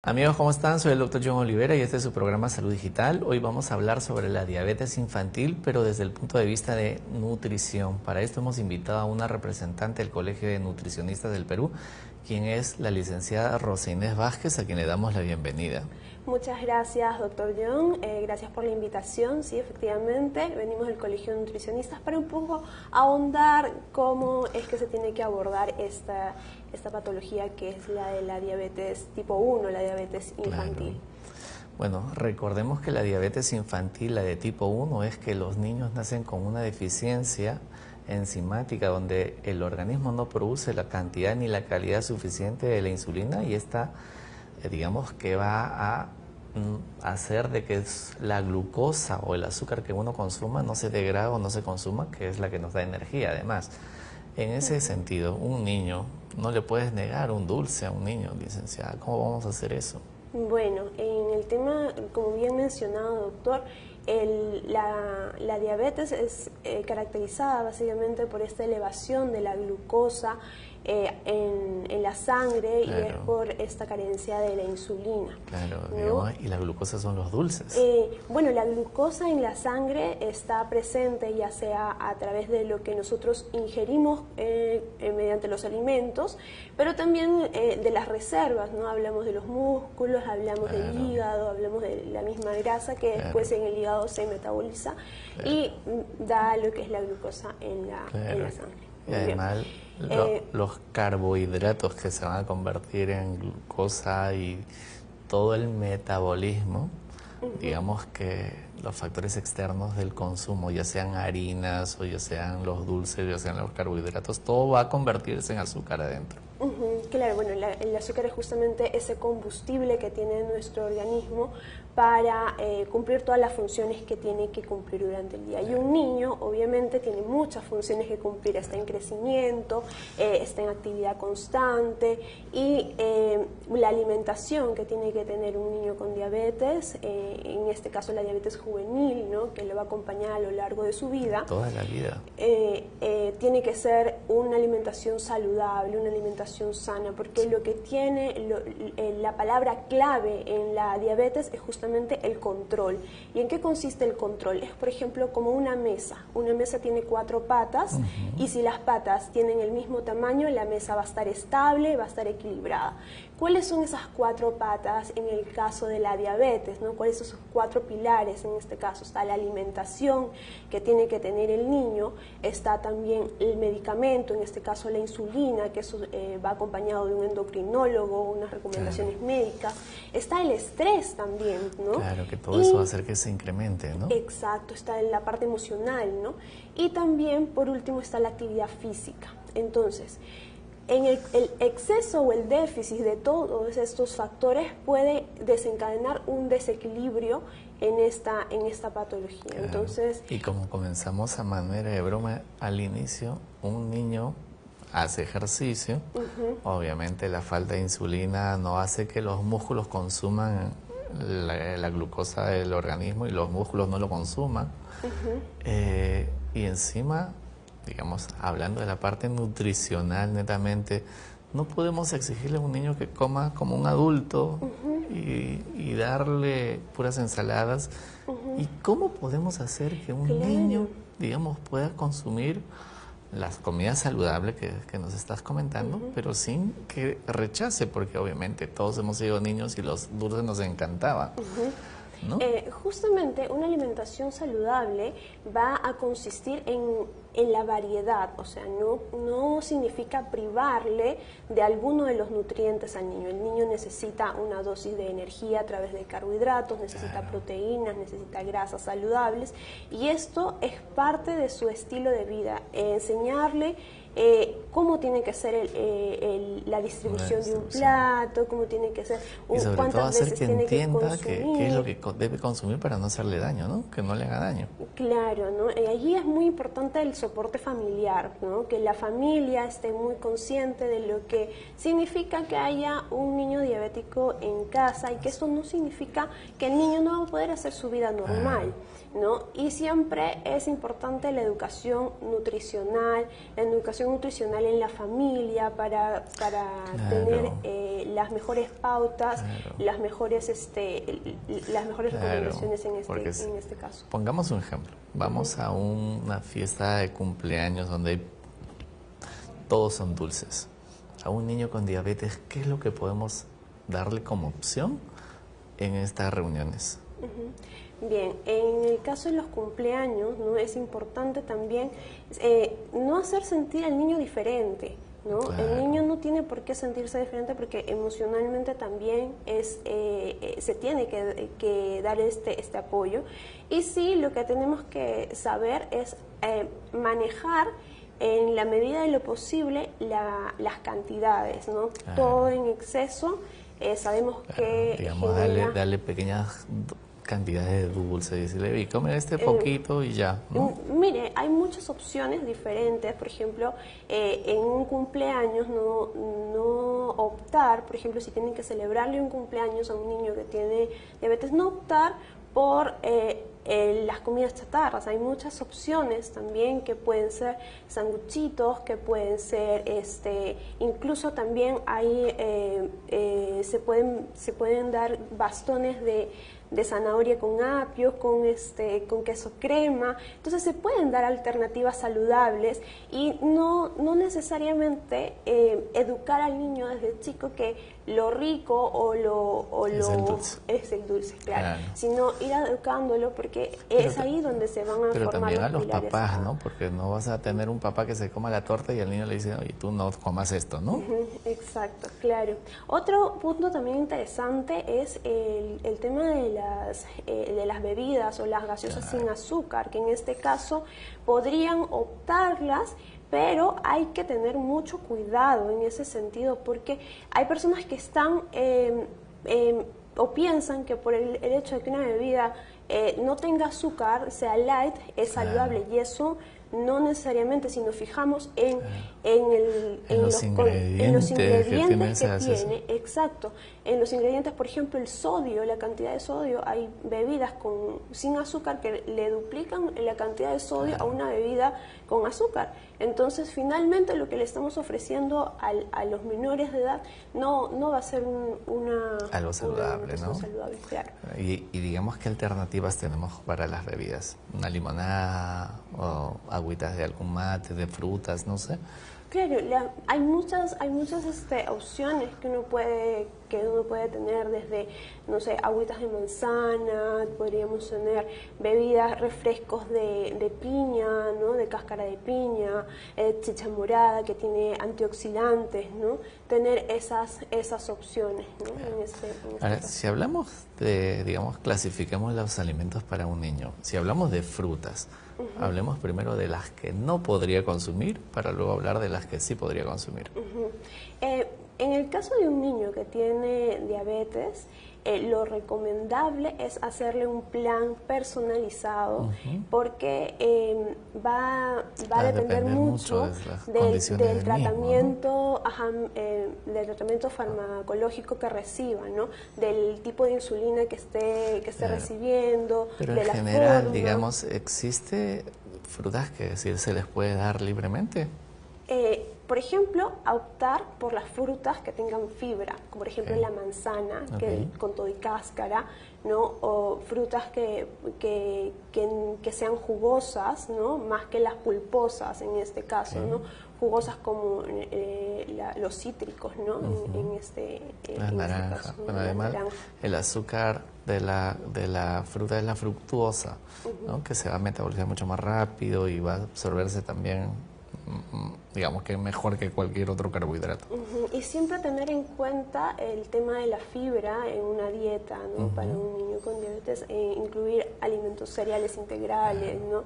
Amigos, ¿cómo están? Soy el Dr. John Olivera y este es su programa Salud Digital. Hoy vamos a hablar sobre la diabetes infantil, pero desde el punto de vista de nutrición. Para esto hemos invitado a una representante del Colegio de Nutricionistas del Perú, quien es la licenciada Rosa Inés Vázquez, a quien le damos la bienvenida. Muchas gracias, doctor John. Gracias por la invitación. Sí, efectivamente, venimos del Colegio de Nutricionistas para un poco ahondar cómo es que se tiene que abordar esta patología que es la de la diabetes tipo 1, la diabetes infantil. Claro. Bueno, recordemos que la diabetes infantil, la de tipo 1, es que los niños nacen con una deficiencia enzimática donde el organismo no produce la cantidad ni la calidad suficiente de la insulina y esta, digamos que va a hacer de que la glucosa o el azúcar que uno consuma no se degrade o no se consuma, que es la que nos da energía además. En ese sentido, un niño, no le puedes negar un dulce a un niño, licenciada. ¿Cómo vamos a hacer eso? Bueno, en el tema, como bien mencionado, doctor, la diabetes es caracterizada básicamente por esta elevación de la glucosa en la sangre. Claro. Y es por esta carencia de la insulina. Claro, ¿no? Digamos, y la glucosa son los dulces. Bueno, la glucosa en la sangre está presente ya sea a través de lo que nosotros ingerimos mediante los alimentos, pero también de las reservas, ¿no? Hablamos de los músculos, hablamos del hígado, hablamos de la misma grasa que después en el hígado se metaboliza y da lo que es la glucosa en la sangre. Y además los carbohidratos que se van a convertir en glucosa y todo el metabolismo, digamos que los factores externos del consumo, ya sean harinas o ya sean los dulces, ya sean los carbohidratos, todo va a convertirse en azúcar adentro. Claro, bueno, el azúcar es justamente ese combustible que tiene nuestro organismo para cumplir todas las funciones que tiene que cumplir durante el día. Y un niño, obviamente, tiene muchas funciones que cumplir. Está en crecimiento, está en actividad constante y la alimentación que tiene que tener un niño con diabetes, en este caso la diabetes juvenil, ¿no? Que le va a acompañar a lo largo de su vida. Toda la vida. Tiene que ser una alimentación saludable, una alimentación sana, porque lo que tiene la palabra clave en la diabetes es justamente el control. ¿Y en qué consiste el control? Es, por ejemplo, como una mesa. Una mesa tiene 4 patas y si las patas tienen el mismo tamaño, la mesa va a estar estable, va a estar equilibrada. ¿Cuáles son esas 4 patas en el caso de la diabetes, ¿no? ¿Cuáles son esos 4 pilares en este caso? Está la alimentación que tiene que tener el niño, está también el medicamento, en este caso la insulina, que eso va acompañado de un endocrinólogo, unas recomendaciones médicas. Está el estrés también, ¿no? Claro, que todo eso va a hacer que se incremente, ¿no? Exacto, está en la parte emocional, ¿no? Y también, por último, está la actividad física. Entonces, en el exceso o el déficit de todos estos factores puede desencadenar un desequilibrio en esta patología. Claro. Entonces, y como comenzamos a manera de broma al inicio, un niño hace ejercicio, obviamente la falta de insulina no hace que los músculos consuman la glucosa del organismo y los músculos no lo consuman. Y encima, digamos, hablando de la parte nutricional netamente, no podemos exigirle a un niño que coma como un adulto y darle puras ensaladas. ¿Y cómo podemos hacer que un niño, digamos, pueda consumir las comidas saludables que nos estás comentando, pero sin que rechace? Porque obviamente todos hemos sido niños y los dulces nos encantaban. ¿No? Justamente una alimentación saludable va a consistir en la variedad, o sea, no significa privarle de alguno de los nutrientes al niño. El niño necesita una dosis de energía a través de carbohidratos, necesita proteínas, necesita grasas saludables, y esto es parte de su estilo de vida, enseñarle cómo tiene que ser la distribución de un plato, cómo tiene que ser, cuántas veces tiene que consumir. Qué es lo que debe consumir para no hacerle daño, ¿no? Que no le haga daño. Claro, ¿no? Y allí es muy importante el soporte familiar, ¿no? Que la familia esté muy consciente de lo que significa que haya un niño diabético en casa y que esto no significa que el niño no va a poder hacer su vida normal, ¿no? Y siempre es importante la educación nutricional, la educación educación nutricional en la familia para tener las mejores pautas, las mejores recomendaciones en este caso. Pongamos un ejemplo. Vamos a una fiesta de cumpleaños donde todos son dulces. A un niño con diabetes, ¿qué es lo que podemos darle como opción en estas reuniones? Bien, en el caso de los cumpleaños, ¿no? Es importante también no hacer sentir al niño diferente, ¿no? Claro. El niño no tiene por qué sentirse diferente porque emocionalmente también se tiene que dar este apoyo. Y sí, lo que tenemos que saber es manejar en la medida de lo posible las cantidades, ¿no? Claro. Todo en exceso, sabemos que digamos, darle pequeñas cantidades de dulce y decirle, come poquito y ya, ¿no? Mire, hay muchas opciones diferentes. Por ejemplo, en un cumpleaños no optar, por ejemplo, si tienen que celebrarle un cumpleaños a un niño que tiene diabetes, no optar por las comidas chatarras. Hay muchas opciones también que pueden ser sanguchitos, que pueden ser, incluso también hay, se pueden dar bastones de zanahoria con apio, con queso crema. Entonces se pueden dar alternativas saludables y no necesariamente educar al niño desde chico que lo rico es el dulce, claro, sino ir educándolo porque es ahí donde se van a pero formar también los a los papás, ¿no? Porque no vas a tener un papá que se coma la torta y al niño le dice, oye, tú no comas esto, ¿no? Exacto, claro. Otro punto también interesante es el tema de las bebidas o las gaseosas sin azúcar, que en este caso podrían optarlas, pero hay que tener mucho cuidado en ese sentido porque hay personas que están o piensan que por el hecho de que una bebida no tenga azúcar, sea light, es saludable, y eso no necesariamente, si nos fijamos en los ingredientes que tiene, exacto, en los ingredientes, por ejemplo, el sodio, la cantidad de sodio, hay bebidas sin azúcar que le duplican la cantidad de sodio a una bebida con azúcar. Entonces, finalmente, lo que le estamos ofreciendo a los menores de edad no va a ser algo saludable, ¿no? Saludable, claro. Y digamos, ¿qué alternativas tenemos para las bebidas? ¿Una limonada o agüitas de algún mate, de frutas, no sé? Claro, hay muchas opciones que uno puede tener, desde, no sé, agüitas de manzana, podríamos tener bebidas, refrescos de piña, ¿no? De cáscara de piña, chicha morada que tiene antioxidantes, ¿no? Tener esas opciones, ¿no? Ahora, si hablamos de, digamos, clasifiquemos los alimentos para un niño. Si hablamos de frutas, hablemos primero de las que no podría consumir para luego hablar de las que sí podría consumir. En el caso de un niño que tiene diabetes, lo recomendable es hacerle un plan personalizado porque va a depender mucho del tratamiento, del tratamiento farmacológico que reciba, ¿no? Del tipo de insulina que esté recibiendo. Pero de en la general, forma. digamos, ¿existe frutas que se les puede dar libremente? Por ejemplo, optar por las frutas que tengan fibra, como por ejemplo la manzana, con todo y cáscara, ¿no? O frutas que sean jugosas, ¿no? Más que las pulposas en este caso, ¿no? Jugosas como los cítricos, ¿no? Las naranjas. Bueno, además, el azúcar de la fruta es la fructuosa, ¿no? Que se va a metabolizar mucho más rápido y va a absorberse también, digamos que mejor que cualquier otro carbohidrato. Y siempre tener en cuenta el tema de la fibra en una dieta, ¿no? Para un niño con diabetes, incluir alimentos cereales integrales, ¿no?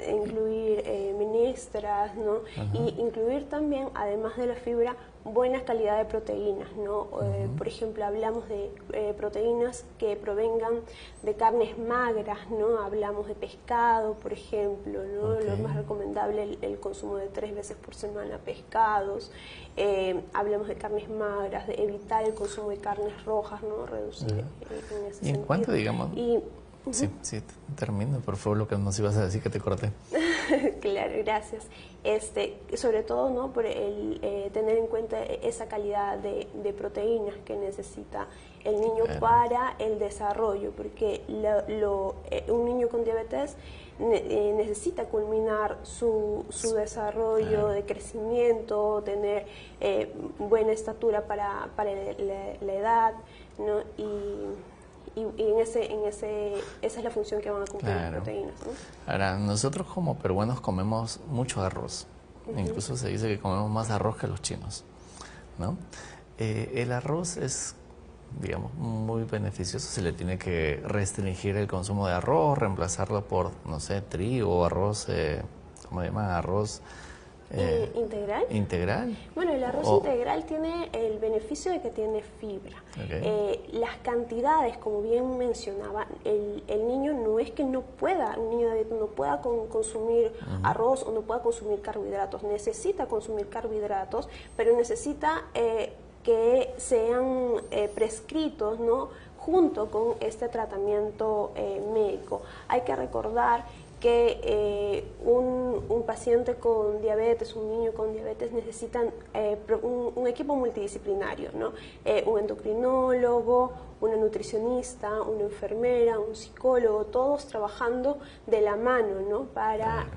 Incluir menestras, ¿no? Y incluir también, además de la fibra, buena calidad de proteínas, ¿no? Por ejemplo, hablamos de proteínas que provengan de carnes magras, ¿no? Hablamos de pescado, por ejemplo, ¿no? Lo más recomendable, el consumo de 3 veces por semana pescados. Hablamos de carnes magras, de evitar el consumo de carnes rojas, ¿no? Reducir en ese sentido. ¿Y en cuánto, digamos? Sí, sí, termino, por favor, lo que nos ibas a decir que te corté. Claro, gracias. Sobre todo, ¿no? Por el tener en cuenta esa calidad de proteínas que necesita el niño para el desarrollo, porque un niño con diabetes necesita culminar su desarrollo de crecimiento, tener buena estatura para la edad, ¿no? Y esa es la función que van a cumplir las proteínas, ¿no? Ahora, nosotros como peruanos comemos mucho arroz. Incluso se dice que comemos más arroz que los chinos, ¿no? El arroz es, digamos, muy beneficioso. Se le tiene que restringir el consumo de arroz, reemplazarlo por, no sé, trigo o arroz, ¿cómo se llama? Arroz... ¿Integral? ¿Integral? Bueno, el arroz integral tiene el beneficio de que tiene fibra. Las cantidades, como bien mencionaba, el niño no es que no pueda, un niño diabético no pueda consumir arroz o no pueda consumir carbohidratos. Necesita consumir carbohidratos, pero necesita que sean prescritos, ¿no?, junto con este tratamiento médico. Hay que recordar que un paciente con diabetes, un niño con diabetes necesitan un equipo multidisciplinario, ¿no? Un endocrinólogo, una nutricionista, una enfermera, un psicólogo, todos trabajando de la mano, ¿no? Para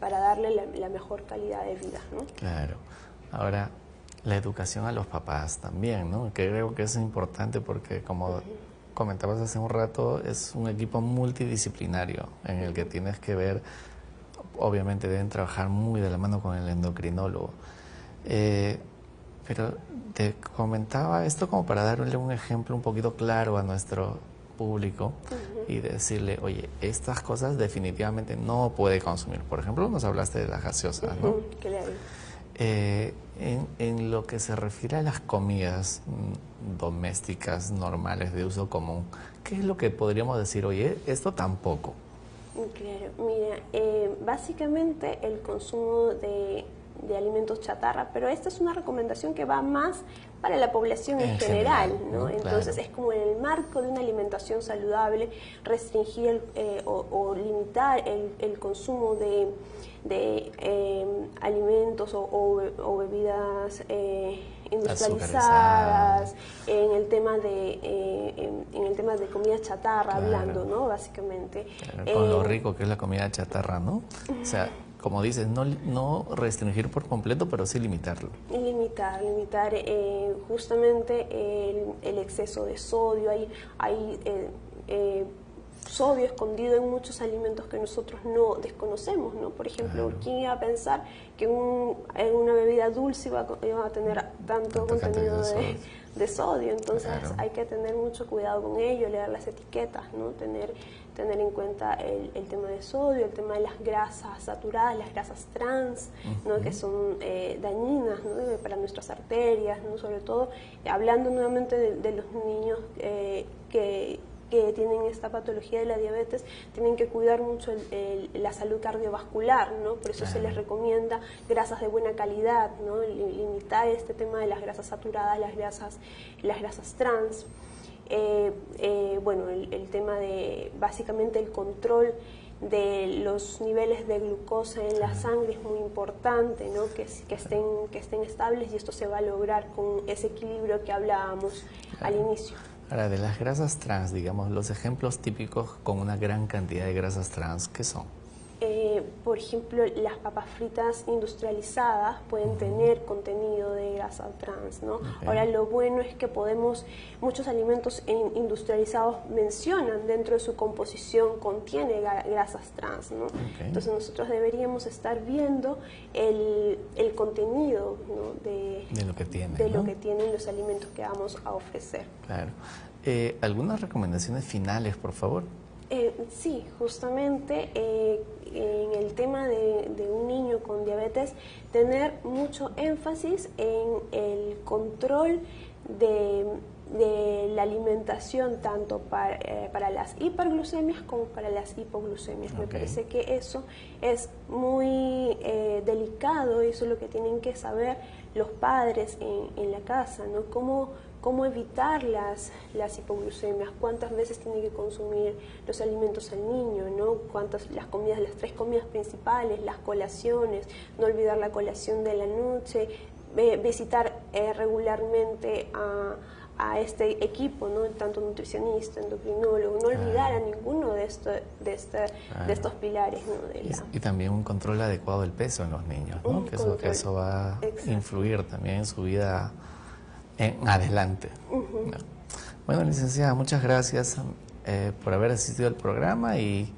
darle la mejor calidad de vida, ¿no? Claro. Ahora, la educación a los papás también, ¿no? Que creo que es importante porque, como comentabas hace un rato, es un equipo multidisciplinario en el que tienes que ver, obviamente deben trabajar muy de la mano con el endocrinólogo. Pero te comentaba esto como para darle un ejemplo un poquito claro a nuestro público y decirle, oye, estas cosas definitivamente no puede consumir. Por ejemplo, nos hablaste de las gaseosas, ¿no? Claro. En lo que se refiere a las comidas domésticas normales de uso común, ¿qué es lo que podríamos decir? Oye, esto tampoco. Claro, mira, básicamente el consumo de alimentos chatarra, pero esta es una recomendación que va más para la población en general, ¿no? Entonces es como en el marco de una alimentación saludable, restringir o limitar el consumo de alimentos o bebidas industrializadas, en el tema de comida chatarra, hablando, ¿no? Básicamente. Con lo rico que es la comida chatarra, ¿no? O sea, como dices, no restringir por completo, pero sí limitarlo. Limitar justamente el exceso de sodio. Hay sodio escondido en muchos alimentos que nosotros no desconocemos, ¿no? Por ejemplo, ¿quién iba a pensar que en una bebida dulce iba a tener tanto contenido de sodio? Entonces hay que tener mucho cuidado con ello, leer las etiquetas, ¿no? Tener en cuenta el tema de sodio, el tema de las grasas saturadas, las grasas trans, ¿no? Que son dañinas, ¿no? Para nuestras arterias, ¿no? Sobre todo, hablando nuevamente de los niños que tienen esta patología de la diabetes, tienen que cuidar mucho la salud cardiovascular, ¿no? Por eso se les recomienda grasas de buena calidad, ¿no? Limitar este tema de las grasas saturadas, las grasas trans. Bueno, el tema de básicamente el control de los niveles de glucosa en la sangre es muy importante, ¿no? Que estén estables, y esto se va a lograr con ese equilibrio que hablábamos al inicio. Ahora, de las grasas trans, digamos, los ejemplos típicos con una gran cantidad de grasas trans, ¿qué son? Por ejemplo, las papas fritas industrializadas pueden tener contenido de grasa trans, ¿no? Ahora, lo bueno es que muchos alimentos industrializados mencionan dentro de su composición, contiene grasas trans, ¿no? Entonces nosotros deberíamos estar viendo el contenido, ¿no? de lo que tienen los alimentos que vamos a ofrecer. Claro. ¿Algunas recomendaciones finales, por favor? Sí, justamente en el tema de un niño con diabetes, tener mucho énfasis en el control de la alimentación, tanto para las hiperglucemias como para las hipoglucemias. Me parece que eso es muy delicado, y eso es lo que tienen que saber los padres en la casa, ¿no? cómo evitar las hipoglucemias, cuántas veces tiene que consumir los alimentos al niño, ¿no? Las comidas, las 3 comidas principales, las colaciones, no olvidar la colación de la noche, visitar regularmente a este equipo, ¿no? Tanto nutricionista, endocrinólogo, no olvidar a ninguno de estos pilares, ¿no? Y también un control adecuado del peso en los niños, ¿no? Que eso va a influir también en su vida en adelante. ¿No? Bueno, licenciada, muchas gracias por haber asistido al programa y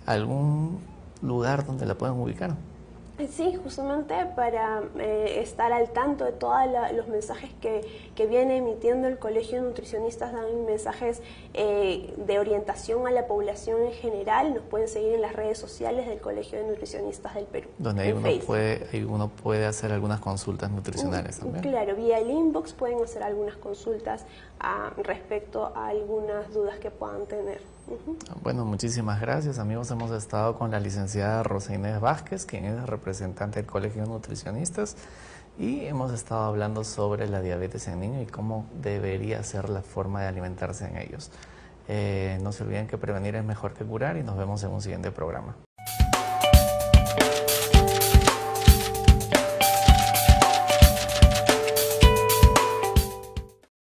algún lugar donde la puedan ubicar. Sí, justamente para estar al tanto de todos los mensajes que viene emitiendo el Colegio de Nutricionistas, dan mensajes de orientación a la población en general. Nos pueden seguir en las redes sociales del Colegio de Nutricionistas del Perú. Donde ahí uno puede hacer algunas consultas nutricionales también. Claro, vía el inbox pueden hacer algunas consultas respecto a algunas dudas que puedan tener. Bueno, muchísimas gracias, amigos. Hemos estado con la licenciada Rosa Inés Vázquez, quien es representante del Colegio de Nutricionistas, y hemos estado hablando sobre la diabetes en niños y cómo debería ser la forma de alimentarse en ellos. No se olviden que prevenir es mejor que curar y nos vemos en un siguiente programa.